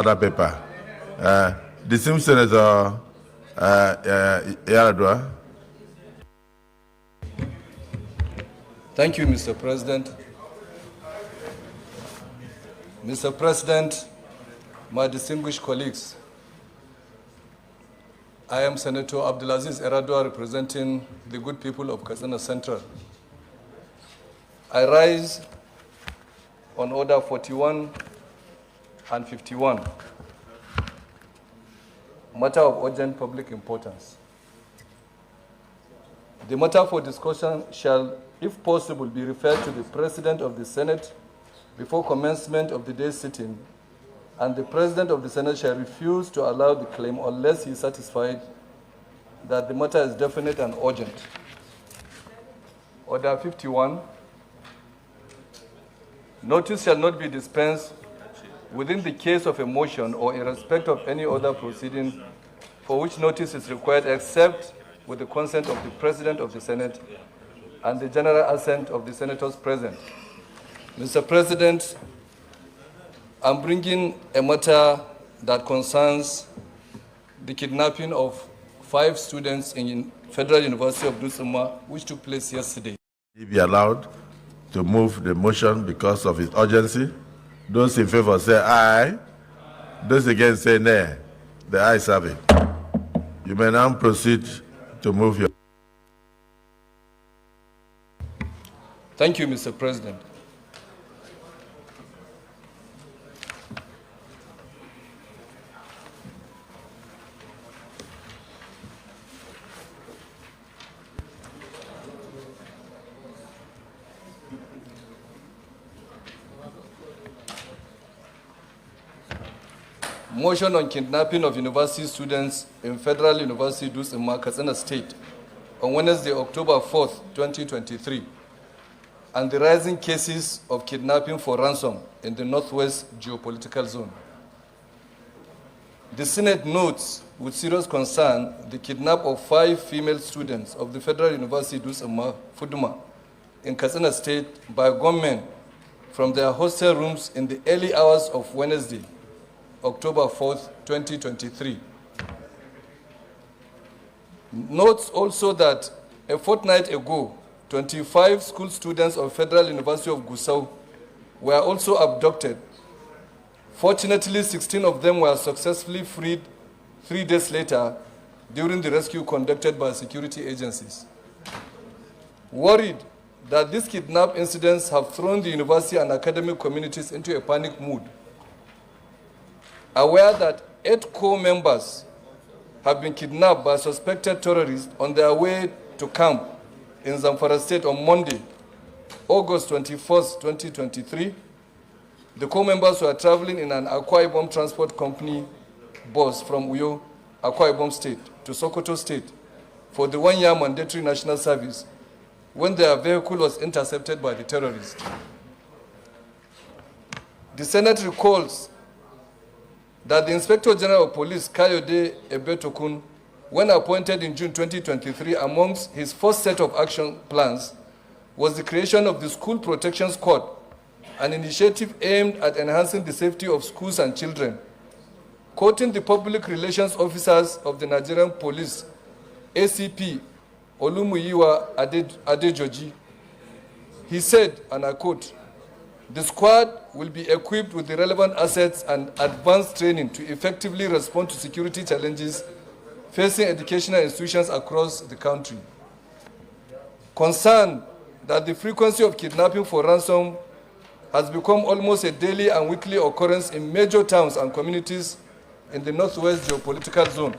Other paper. Distinguished Senator Yaradua. Thank you, Mr. President. Mr. President, my distinguished colleagues, I am Senator Abdulaziz Yaradua, representing the good people of Katsina Central. I rise on Order 41 and 51, matter of urgent public importance. The matter for discussion shall, if possible, be referred to the President of the Senate before commencement of the day's sitting, and the President of the Senate shall refuse to allow the claim unless he is satisfied that the matter is definite and urgent. Order 51. Notice shall not be dispensed within the case of a motion or in respect of any other proceeding for which notice is required except with the consent of the President of the Senate and the general assent of the senators present. Mr. President, I'm bringing a matter that concerns the kidnapping of 5 students in Federal University of Dusuma, which took place yesterday. He be allowed to move the motion because of its urgency. Those in favor say aye. Those against say nay. The ayes have it. You may now proceed to move your... Thank you, Mr. President. Motion on kidnapping of university students in Federal University Dusima, Katsina State on Wednesday, October 4th, 2023, and the rising cases of kidnapping for ransom in the Northwest geopolitical zone. The Senate notes with serious concern the kidnap of 5 female students of the Federal University Dusima, Fuduma, in Katsina State by gunmen from their hostel rooms in the early hours of Wednesday, October 4th, 2023. Notes also that a fortnight ago, 25 school students of Federal University of Gusau were also abducted. Fortunately, 16 of them were successfully freed 3 days later during the rescue conducted by security agencies. Worried that these kidnap incidents have thrown the university and academic communities into a panic mood, aware that 8 core members have been kidnapped by suspected terrorists on their way to camp in Zamfara State on Monday, August 21st, 2023, the core members were traveling in an Akwa Ibom Transport Company bus from Uyo, Akwa Ibom State, to Sokoto State for the 1-year mandatory national service when their vehicle was intercepted by the terrorists. The Senate recalls that the Inspector General of Police, Kayode Ebetokun, when appointed in June 2023, amongst his first set of action plans was the creation of the School Protection Squad, an initiative aimed at enhancing the safety of schools and children. Quoting the public relations officers of the Nigerian Police, ACP Olumuyiwa Adejoji, he said, and I quote, "The squad will be equipped with the relevant assets and advanced training to effectively respond to security challenges facing educational institutions across the country." Concerned that the frequency of kidnapping for ransom has become almost a daily and weekly occurrence in major towns and communities in the Northwest geopolitical zone,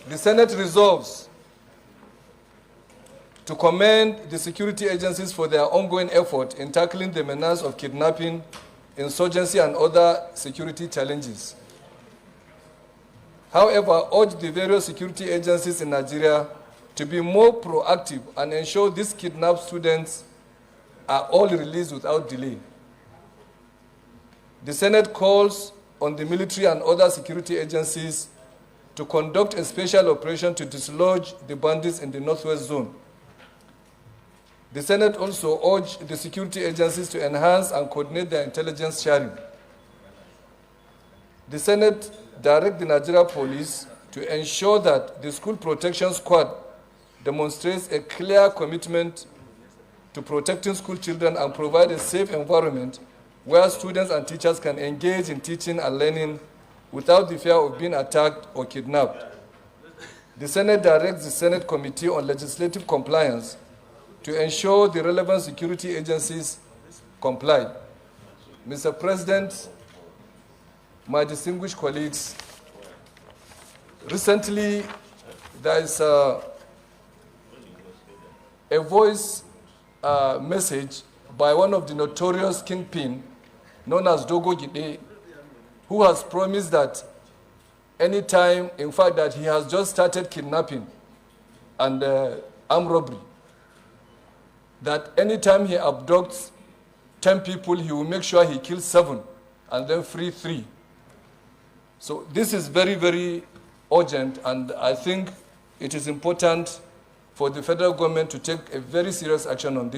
the Senate resolves to commend the security agencies for their ongoing effort in tackling the menace of kidnapping, insurgency, and other security challenges. However, urge the various security agencies in Nigeria to be more proactive and ensure these kidnapped students are all released without delay. The Senate calls on the military and other security agencies to conduct a special operation to dislodge the bandits in the Northwest Zone. The Senate also urged the security agencies to enhance and coordinate their intelligence sharing The Senate directs the Nigeria Police to ensure that the School Protection Squad demonstrates a clear commitment to protecting school children and provide a safe environment where students and teachers can engage in teaching and learning without the fear of being attacked or kidnapped. The Senate directs the Senate Committee on Legislative Compliance to ensure the relevant security agencies comply. Mr. President, my distinguished colleagues, recently there is a voice message by one of the notorious kingpin known as Dake, who has promised that anytime, in fact, that he has just started kidnapping and armed robbery, that anytime he abducts 10 people, he will make sure he kills 7 and then free 3. So this is very, very urgent, and I think it is important for the federal government to take a very serious action on this.